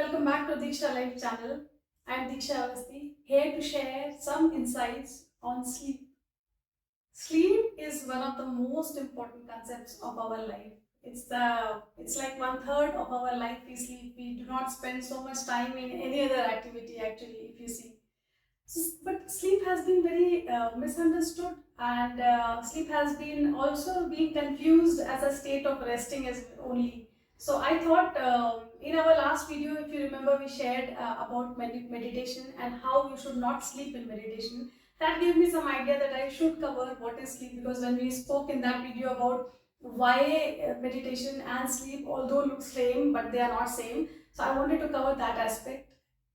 welcome back to DeekshaLife channel. I am Deeksha here to share some insights on sleep. Sleep is one of the most important concepts of our life. It's like 1/3 of our life we sleep. We do not spend so much time in any other activity actually, if you see. But sleep has been very misunderstood, and sleep has been also being confused as a state of resting as only. So I thought in our last video, if you remember, we shared about meditation and how you should not sleep in meditation. That gave me some idea that I should cover what is sleep, because when we spoke in that video about why meditation and sleep although look same but they are not same, so I wanted to cover that aspect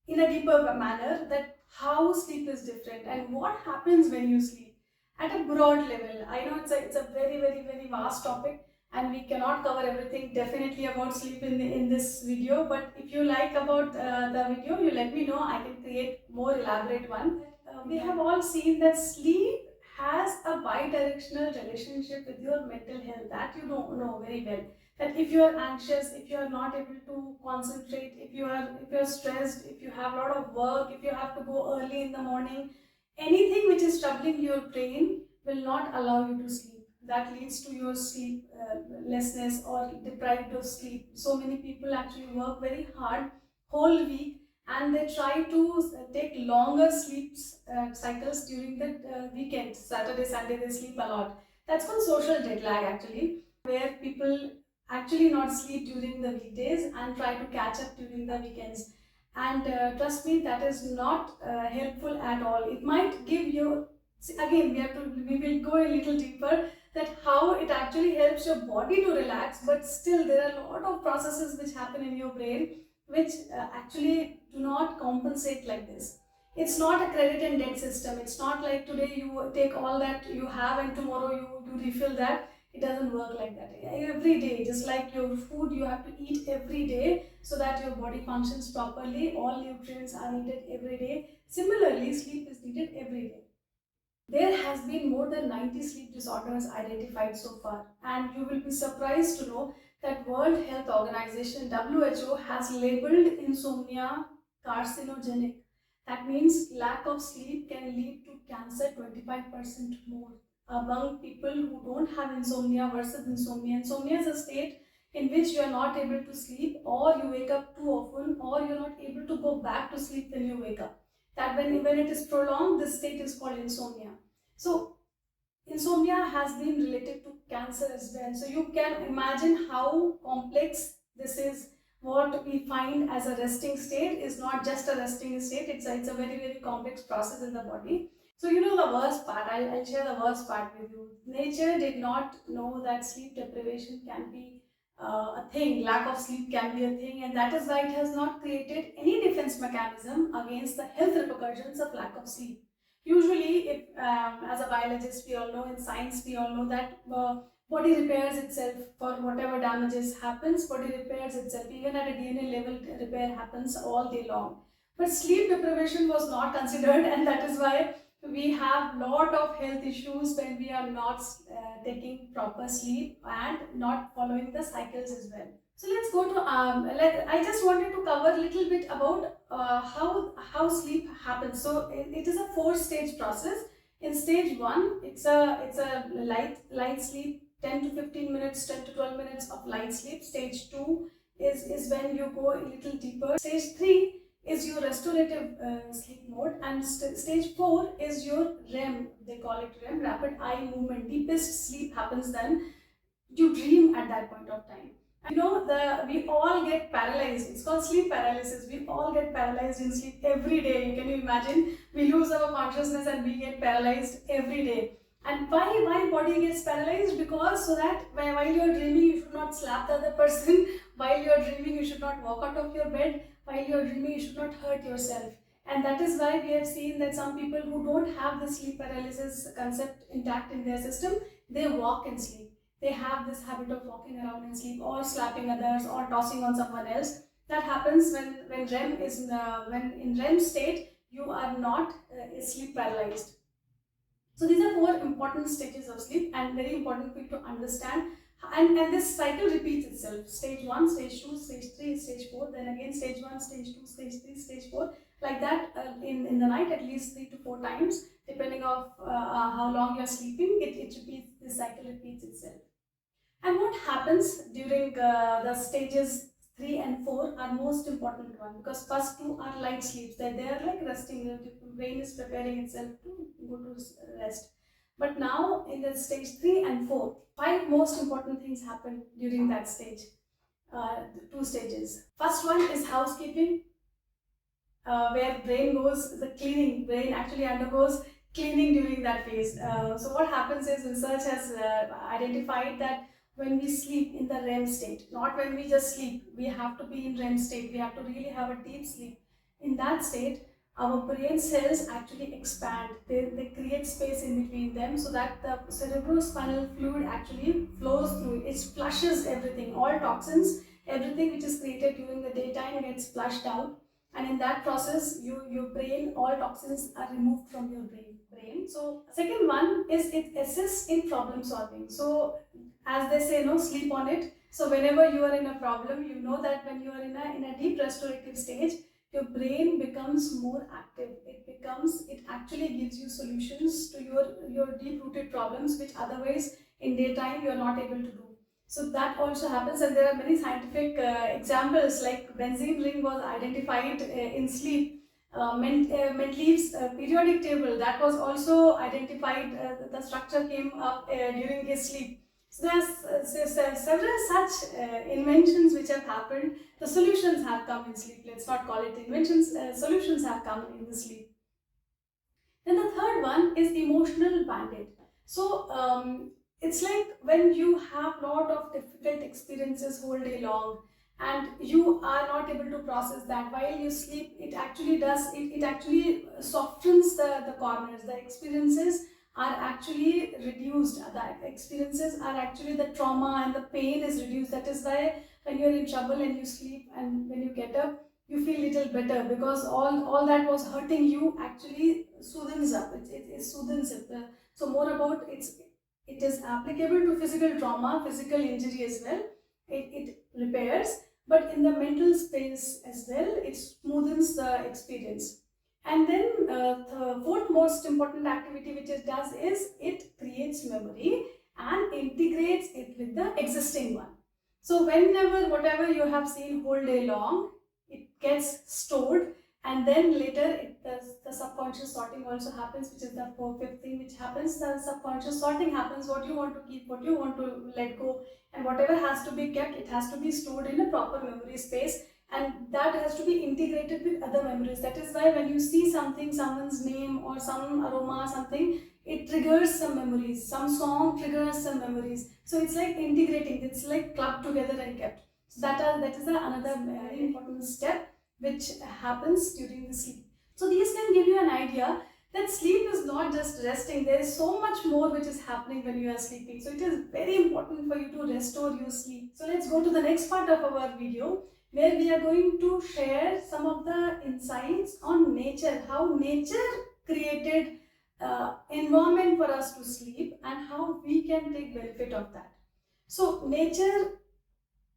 in a deeper manner, that how sleep is different and what happens when you sleep at a broad level. I know it's a very vast topic and we cannot cover everything definitely about sleep in this video, but if you like about the video, you let me know. I can create more elaborate one. We have all seen that sleep has a bi-directional relationship with your mental health, that you don't know very well. That if you are anxious, if you are not able to concentrate, if you are stressed, if you have a lot of work, if you have to go early in the morning, anything which is troubling your brain will not allow you to sleep. That leads to your sleeplessness or deprived of sleep. So many people actually work very hard whole week and they try to take longer sleep cycles during the weekend. Saturday, Sunday they sleep a lot. That's called social jet lag actually, where people actually not sleep during the weekdays and try to catch up during the weekends. And trust me, that is not helpful at all. It might give you, see, again we will go a little deeper, that how it actually helps your body to relax, but still there are a lot of processes which happen in your brain which actually do not compensate like this. It's not a credit and debt system. It's not like today you take all that you have and tomorrow you refill that. It doesn't work like that. Every day, just like your food, you have to eat every day so that your body functions properly. All nutrients are needed every day. Similarly, sleep is needed every day. There has been more than 90 sleep disorders identified so far, and you will be surprised to know that World Health Organization WHO has labeled insomnia carcinogenic. That means lack of sleep can lead to cancer 25% more among people who don't have insomnia versus insomnia. Insomnia is a state in which you are not able to sleep, or you wake up too often, or you're not able to go back to sleep when you wake up. That when it is prolonged, this state is called insomnia. So insomnia has been related to cancer as well. So you can imagine how complex this is. What we find as a resting state is not just a resting state. It's a very complex process in the body. So you know the worst part. I'll share the worst part with you. Nature did not know that sleep deprivation can be a thing. Lack of sleep can be a thing, and that is why it has not created any defense mechanism against the health repercussions of lack of sleep. Usually, if as a biologist, we all know, in science, we all know that body repairs itself for whatever damages happens. Body repairs itself, even at a DNA level, repair happens all day long. But sleep deprivation was not considered, and that is why we have lot of health issues when we are not taking proper sleep and not following the cycles as well. So let's go to I just wanted to cover a little bit about how sleep happens. So it is a 4-stage process. In stage 1, it's a light sleep, 10 to 15 minutes, 10 to 12 minutes of light sleep. Stage 2 is when you go a little deeper. Stage 3 is your restorative sleep mode, and stage 4 is your REM. They call it REM, rapid eye movement. Deepest sleep happens then. You dream at that point of time. You know, we all get paralyzed. It's called sleep paralysis. We all get paralyzed in sleep every day. Can you imagine? We lose our consciousness and we get paralyzed every day. And why body gets paralyzed? Because so that while you're dreaming, you should not slap the other person. While you're dreaming, you should not walk out of your bed. While you're dreaming, you should not hurt yourself. And that is why we have seen that some people who don't have the sleep paralysis concept intact in their system, they walk in sleep. They have this habit of walking around in sleep, or slapping others, or tossing on someone else. That happens when REM is when in REM state you are not sleep paralyzed. So these are 4 important stages of sleep, and very important for you to understand And this cycle repeats itself. Stage 1, stage 2, stage 3, stage 4, then again stage 1, stage 2, stage 3, stage 4, like that in the night at least 3 to 4 times, depending on how long you're sleeping. It repeats, this cycle repeats itself. And what happens during the stages 3 and 4 are most important one, because first two are light sleeps, that they are like resting, the brain is preparing itself to go to rest. But now in the stage 3 and 4, 5 most important things happen during that stage, 2 stages. First one is housekeeping, where brain goes, the cleaning, brain actually undergoes cleaning during that phase. So what happens is, research has identified that when we sleep in the REM state, not when we just sleep, we have to be in REM state, we have to really have a deep sleep. In that state, our brain cells actually expand, they create space in between them, so that the cerebrospinal fluid actually flows through, it flushes everything, all toxins, everything which is created during the daytime gets flushed out. And in that process, your brain, all toxins are removed from your brain. So second one is, it assists in problem solving. So as they say, no, sleep on it. So whenever you are in a problem, you know that when you are in a deep restorative stage, your brain becomes more active. It actually gives you solutions to your deep rooted problems, which otherwise in daytime you are not able to do. So that also happens, and there are many scientific examples, like benzene ring was identified in sleep. Mendeleev's periodic table, that was also identified, the structure came up during his sleep. So there's several such inventions which have happened. The solutions have come in sleep. Let's not call it inventions, solutions have come in the sleep. Then the third one is emotional bandit. So it's like when you have a lot of difficult experiences whole day long, and you are not able to process that while you sleep, it actually does, it actually softens the corners. The experiences are actually reduced. The experiences are actually, the trauma and the pain is reduced. That is why when you're in trouble and you sleep, and when you get up, you feel little better, because all that was hurting you actually soothes up. It soothes it. So more about it is applicable to physical trauma, physical injury as well. It repairs, but in the mental space as well, it smoothens the experience. And then the fourth most important activity which it does is, it creates memory and integrates it with the existing one. So whenever, whatever you have seen whole day long, it gets stored, and then later the subconscious sorting also happens, which is the fifth thing which happens. The subconscious sorting happens, what you want to keep, what you want to let go, and whatever has to be kept, it has to be stored in a proper memory space, and that has to be integrated with other memories. That is why when you see something, someone's name or some aroma, something, it triggers some memories, some song triggers some memories. So it's like integrating, it's like clubbed together and kept. So that is another very important step which happens during the sleep. So these can give you an idea that sleep is not just resting. There is so much more which is happening when you are sleeping. So it is very important for you to restore your sleep. So let's go to the next part of our video, where we are going to share some of the insights on nature, how nature created environment for us to sleep, and how we can take benefit of that. So nature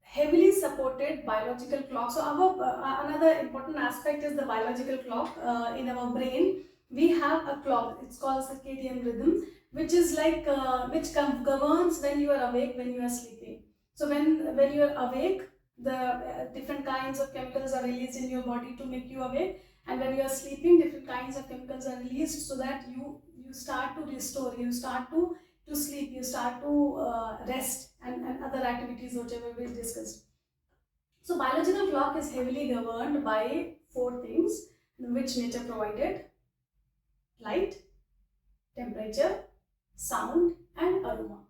heavily supported biological clock. So our another important aspect is the biological clock in our brain. We have a clock. It's called circadian rhythm, which is like which governs when you are awake, when you are sleeping. So when you are awake, the different kinds of chemicals are released in your body to make you awake, and when you are sleeping, different kinds of chemicals are released, so that you start to restore, you start to sleep, you start to rest, and other activities whatever we discussed. So biological clock is heavily governed by four things which nature provided: light, temperature, sound, and aroma.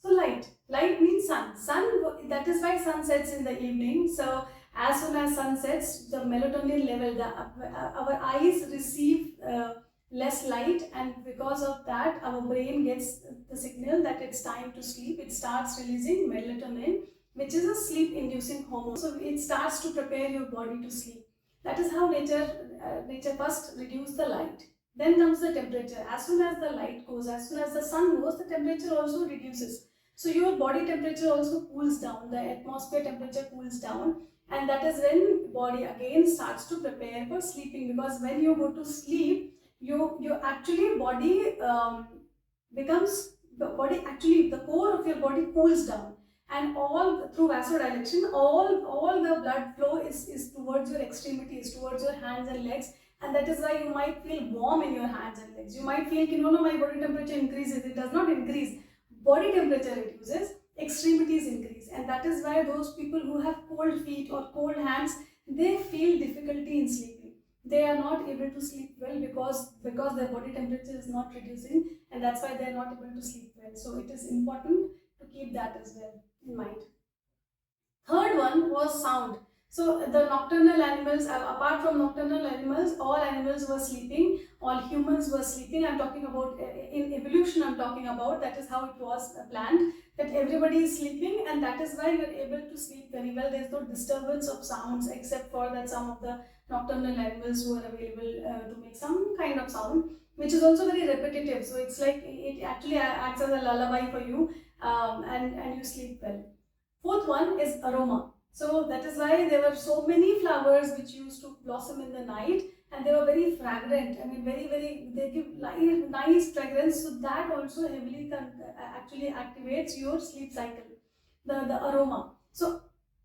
So light means sun, that is why sun sets in the evening. So as soon as sun sets, the melatonin level, our eyes receive less light, and because of that our brain gets the signal that it's time to sleep. It starts releasing melatonin, which is a sleep inducing hormone. So it starts to prepare your body to sleep. That is how nature first reduces the light. Then comes the temperature. As soon as the light goes, as soon as the sun goes, the temperature also reduces. So your body temperature also cools down, the atmosphere temperature cools down, and that is when body again starts to prepare for sleeping. Because when you go to sleep, you actually body becomes, the body actually, the core of your body cools down, and all through vasodilation, all the blood flow is towards your extremities, towards your hands and legs, and that is why you might feel warm in your hands and legs. You might feel, no, no, my body temperature increases. It does not increase. Body temperature reduces, extremities increase, and that is why those people who have cold feet or cold hands, they feel difficulty in sleeping. They are not able to sleep well because their body temperature is not reducing, and that's why they are not able to sleep well. So it is important to keep that as well in mind. Third one was sound. So the nocturnal animals, apart from nocturnal animals, all animals were sleeping, all humans were sleeping. I'm talking about, in evolution I'm talking about, that is how it was planned, that everybody is sleeping, and that is why you're able to sleep very well. There's no disturbance of sounds, except for that some of the nocturnal animals who are available to make some kind of sound, which is also very repetitive. So it's like, it actually acts as a lullaby for you, and you sleep well. Fourth one is aroma. So that is why there were so many flowers which used to blossom in the night, and they were very fragrant. I mean, they give nice fragrance. So that also heavily actually activates your sleep cycle, the aroma. So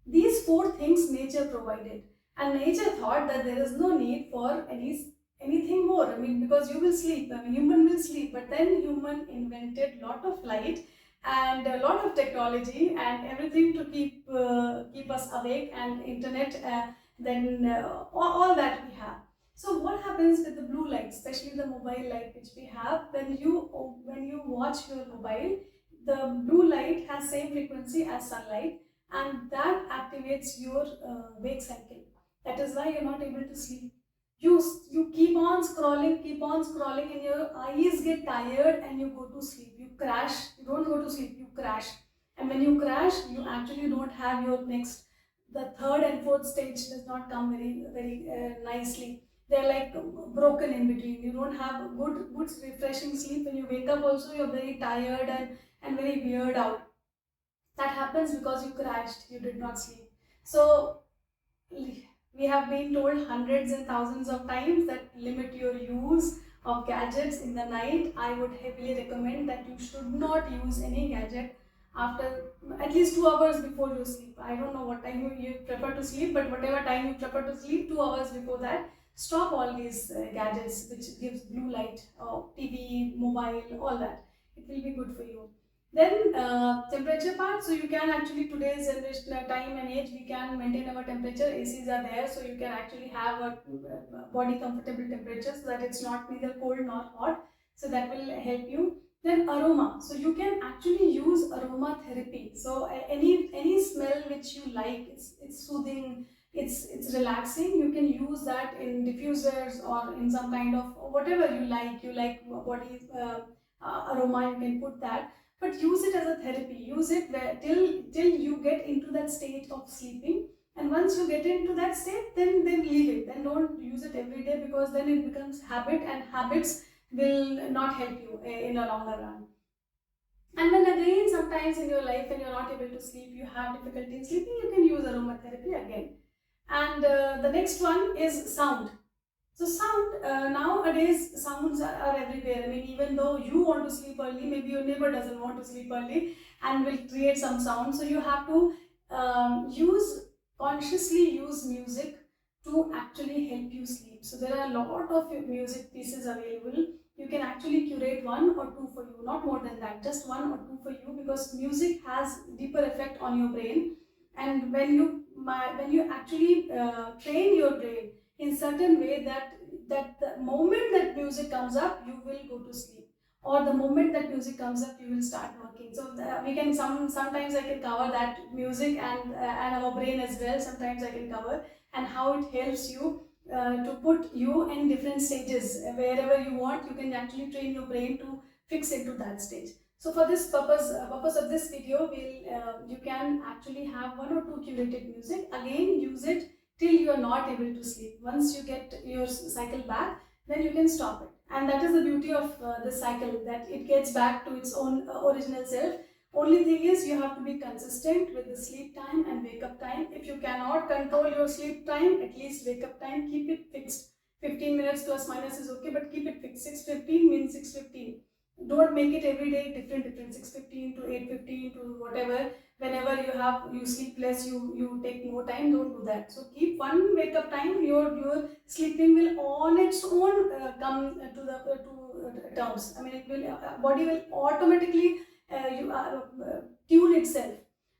these four things nature provided, and nature thought that there is no need for anything more. I mean, because you will sleep. I mean, human will sleep, but then human invented lot of light and a lot of technology and everything to keep us awake, and internet, then all that we have. So what happens with the blue light, especially the mobile light which we have? When you watch your mobile, the blue light has same frequency as sunlight, and that activates your wake cycle. That is why you're not able to sleep. You keep on scrolling, and your eyes get tired, and you go to sleep. You crash. You don't go to sleep. You crash, and when you crash, you actually don't have your next. The third and fourth stage does not come very nicely. They're like broken in between. You don't have good refreshing sleep. When you wake up, also you're very tired and very weird out. That happens because you crashed. You did not sleep. So we have been told hundreds and thousands of times that limit your use of gadgets in the night. I would heavily recommend that you should not use any gadget after at least 2 hours before you sleep. I don't know what time you prefer to sleep, but whatever time you prefer to sleep, 2 hours before that, stop all these gadgets which gives blue light, TV, mobile, all that. It will be good for you. Then temperature part, so you can actually, today's generation, time and age, we can maintain our temperature. ACs are there, so you can actually have a body comfortable temperature, so that it's not neither cold nor hot. So that will help you. Then aroma, so you can actually use aromatherapy. So any smell which you like, it's soothing, it's relaxing. You can use that in diffusers or in some kind of whatever you like. You like body aroma, you can put that. But use it as a therapy. Use it till you get into that state of sleeping. And once you get into that state, then leave it. Then don't use it every day, because then it becomes habit, and habits will not help you in a longer run. And when again, sometimes in your life, when you're not able to sleep, you have difficulty in sleeping, you can use aromatherapy again. And the next one is sound. So sound, nowadays sounds are everywhere. I mean, even though you want to sleep early, maybe your neighbor doesn't want to sleep early and will create some sound. So you have to consciously use music to actually help you sleep. So there are a lot of music pieces available. You can actually curate one or two for you, not more than that, just one or two for you, because music has deeper effect on your brain. And when you actually train your brain in certain way, that the moment that music comes up, you will go to sleep, or the moment that music comes up, you will start working. So we can sometimes I can cover that music and our brain as well. Sometimes I can cover, and how it helps you to put you in different stages. Wherever you want, you can actually train your brain to fix into that stage. So for this purpose of this video, you can actually have one or two curated music. Again, use it till you are not able to sleep. Once you get your cycle back, then you can stop it. And that is the beauty of this cycle, that it gets back to its own original self Only thing is you have to be consistent with the sleep time and wake up time. If you cannot control your sleep time, at least wake up time, keep it fixed. 15 minutes plus minus is okay, but keep it fixed. 6:15 means 6:15. Don't make it every day different. 6:15 to 8:15 to whatever. Whenever you sleep less, you take more time. Don't do that. So keep one wake up time. Your sleeping will on its own come to the terms. I mean, it will body will automatically tune itself.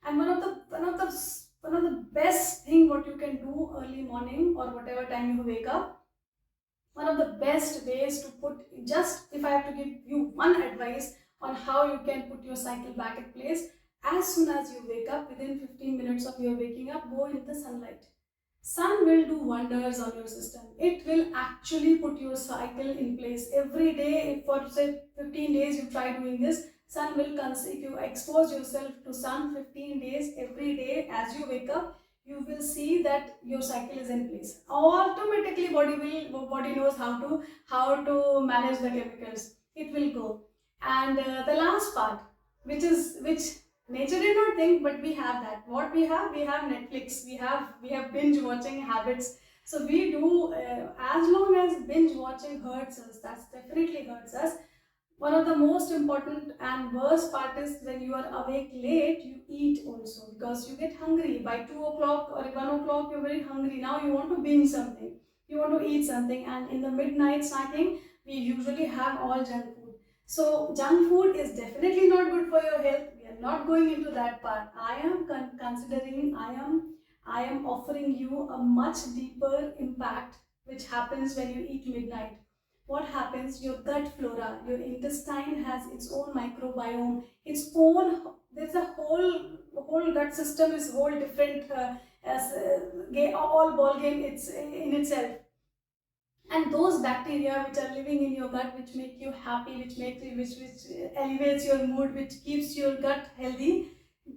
And one of the best thing what you can do early morning or whatever time you wake up, one of the best ways to put, just if I have to give you one advice on how you can put your cycle back in place, as soon as you wake up, within 15 minutes of your waking up, go in the sunlight. Sun will do wonders on your system. It will actually put your cycle in place. Every day, if for say 15 days you try doing this, sun will come. If you expose yourself to sun 15 days every day as you wake up, you will see that your cycle is in place. Automatically body knows how to manage the chemicals. It will go. And the last part, which nature did not think, but we have that. What we have Netflix, we have binge watching habits. So we do, as long as binge watching hurts us, that's definitely hurts us. One of the most important and worst part is when you are awake late, you eat also, because you get hungry by 2 o'clock or 1 o'clock. You're very hungry. Now you want to binge something, you want to eat something, and in the midnight snacking, we usually have all junk food. So junk food is definitely not good for your health. We are not going into that part. I am considering, I am offering you a much deeper impact which happens when you eat midnight. What happens? Your gut flora, your intestine has its own microbiome, its own. There's a whole gut system is whole different as all ball game. It's in itself. And those bacteria which are living in your gut, which make you happy, which elevates your mood, which keeps your gut healthy,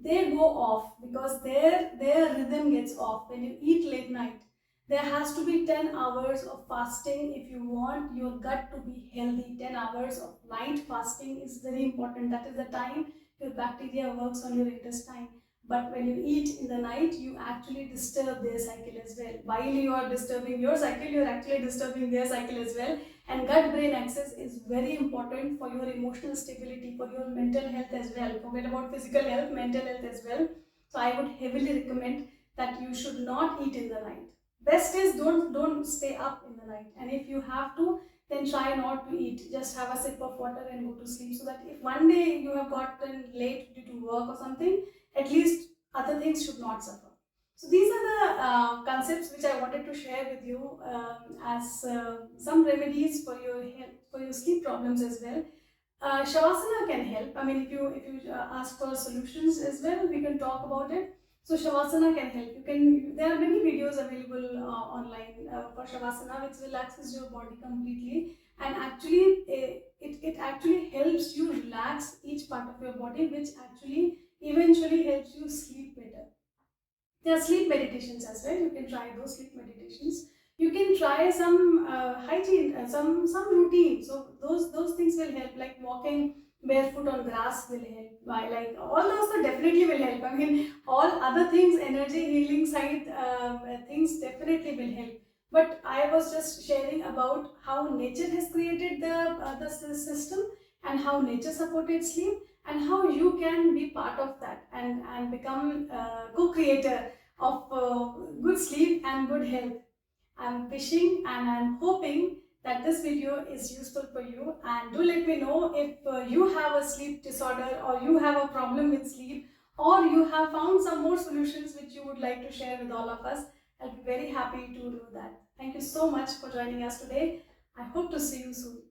they go off because their rhythm gets off when you eat late night. There has to be 10 hours of fasting if you want your gut to be healthy. 10 hours of night fasting is very important. That is the time your bacteria works on your intestine. But when you eat in the night, you actually disturb their cycle as well. While you are disturbing your cycle, you are actually disturbing their cycle as well. And gut-brain axis is very important for your emotional stability, for your mental health as well. Forget about physical health, mental health as well. So I would heavily recommend that you should not eat in the night. Best is don't stay up in the night. And if you have to, then try not to eat. Just have a sip of water and go to sleep, so that if one day you have gotten late due to work or something, at least other things should not suffer. So these are the concepts which I wanted to share with you as some remedies for your health, for your sleep problems as well. Shavasana can help. I mean, if you ask for solutions as well, we can talk about it. So Shavasana can help. There are many videos available online for Shavasana, which relaxes your body completely, and actually it actually helps you relax each part of your body, which actually eventually helps you sleep better. There are sleep meditations as well. You can try those sleep meditations. You can try some hygiene, some routine. So those things will help, like walking barefoot on grass will help. Like all those are definitely will help. I mean, all other things, energy healing side things definitely will help. But I was just sharing about how nature has created the system, and how nature supported sleep, and how you can be part of that and become co-creator of good sleep and good health. I'm wishing and I'm hoping that this video is useful for you, and do let me know if you have a sleep disorder, or you have a problem with sleep, or you have found some more solutions which you would like to share with all of us. I'll be very happy to do that. Thank you so much for joining us today. I hope to see you soon.